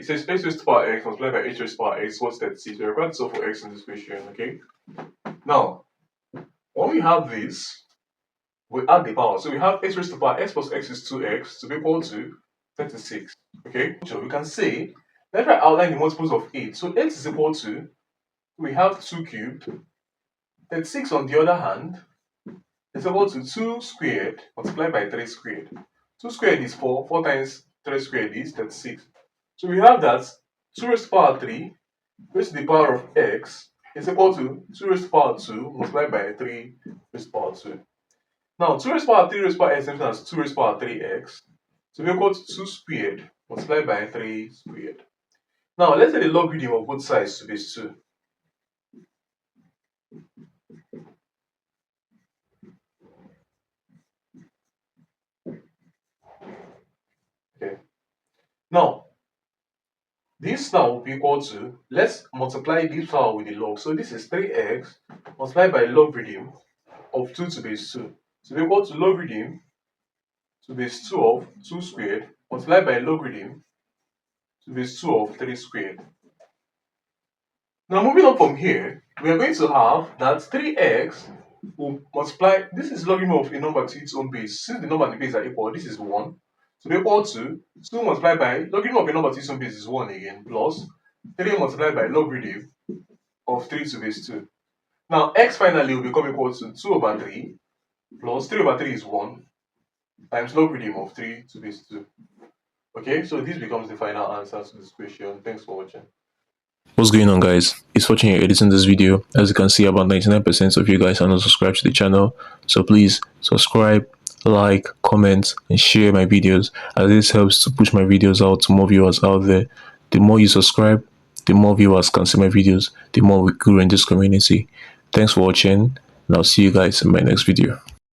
it says x raised to the power x multiplied by h raised to the power x equals 36. We're required to solve for x in this question, okay? Now, when we have this, we add the power. So we have x raised to the power x plus x is 2x to be equal to 36, okay? So we can say, let's try outline the multiples of 8. So 8 is equal to, we have 2 cubed. 36 on the other hand is equal to 2 squared multiplied by 3 squared. 2 squared is 4, 4 times 3 squared is 36. So we have that 2 raised to the power 3 raised to the power of x is equal to 2 raised to the power 2 multiplied by 3 raised to the power 2. Now 2 raised to the power 3 raised to the power x is as 2 raised to the power 3x to be equal to 2 squared multiplied by 3 squared. Now let's say the logarithm of both sides to base 2. Okay. Now this now will be equal to, let's multiply this power with the log. So this is 3x multiplied by logarithm of 2 to base 2. So we equal to logarithm to base 2 of 2 squared multiplied by logarithm to base 2 of 3 squared. Now moving on from here, we are going to have that 3x will multiply, this is logarithm of a number to its own base. Since the number and the base are equal, this is 1. So we equal to 2 multiplied by logarithm of a number to its own base is 1 again, plus 3 multiplied by logarithm of 3 to base 2. Now x finally will become equal to 2 over 3 plus 3 over 3 is 1 times logarithm of 3 to base 2. Okay, so this becomes the final answer to this question. Thanks for watching. What's going on, guys? It's Fortune here editing this video. As you can see, about 99% of you guys are not subscribed to the channel, so please subscribe, like, comment and share my videos, as this helps to push my videos out to more viewers out there. The more you subscribe, the more viewers can see my videos, the more we grow in this community. Thanks for watching, and I'll see you guys in my next video.